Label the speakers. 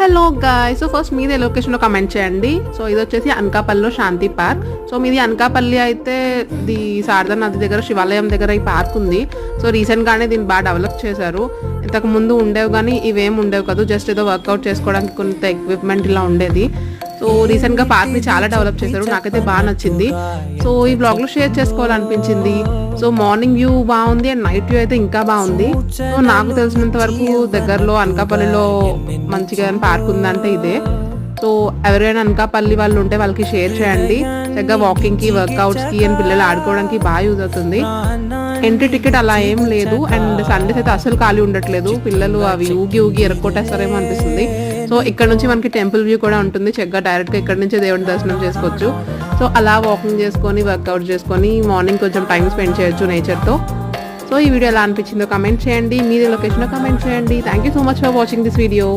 Speaker 1: Hello guys, so first మీదే లొకేషన్లో comment చేయండి. సో ఇది వచ్చేసి అనకాపల్లిలో శాంతి పార్క్. సో మీది అనకాపల్లి అయితే ది శారదా నది దగ్గర శివాలయం దగ్గర ఈ పార్క్ ఉంది. సో రీసెంట్గానే దీన్ని బాగా డెవలప్ చేశారు. ఇంతకు ముందు ఉండేవి కానీ ఇవేం ఉండేవి కాదు, జస్ట్ ఏదో వర్కౌట్ చేసుకోవడానికి కొంత ఎక్విప్మెంట్ ఇలా ఉండేది. సో రీసెంట్గా పార్క్ని చాలా డెవలప్ చేశారు, నాకైతే బాగా నచ్చింది. సో ఈ బ్లాగ్లో షేర్ చేసుకోవాలనిపించింది. సో మార్నింగ్ వ్యూ బాగుంది అండ్ నైట్ వ్యూ అయితే ఇంకా బాగుంది. సో నాకు తెలిసినంత వరకు దగ్గరలో అనకాపల్లిలో మంచిగా పార్క్ ఉందంటే ఇదే. సో ఎవరైనా అనకాపల్లి వాళ్ళు ఉంటే వాళ్ళకి షేర్ చేయండి. చక్కగా వాకింగ్కి, వర్కౌట్స్కి అండ్ పిల్లలు ఆడుకోవడానికి బాగా యూజ్ అవుతుంది. ఎంట్రీ టికెట్ అలా ఏం లేదు అండ్ సండేస్ అయితే అసలు ఖాళీ ఉండట్లేదు. పిల్లలు అవి ఊగి ఎరక్కొట్టేస్తారేమో అనిపిస్తుంది. సో ఇక్కడ నుంచి మనకి టెంపుల్ వ్యూ కూడా ఉంటుంది. చక్కగా డైరెక్ట్గా ఇక్కడ నుంచే దేవుని దర్శనం చేసుకోవచ్చు. సో అలా వాకింగ్ చేసుకొని, వర్కౌట్ చేసుకొని మార్నింగ్ కొంచెం టైం స్పెండ్ చేయొచ్చు నేచర్తో. సో ఈ వీడియో ఎలా అనిపించిందో కమెంట్ చేయండి. మీది లొకేషన్లో కమెంట్ చేయండి. Thank you so much for watching this video.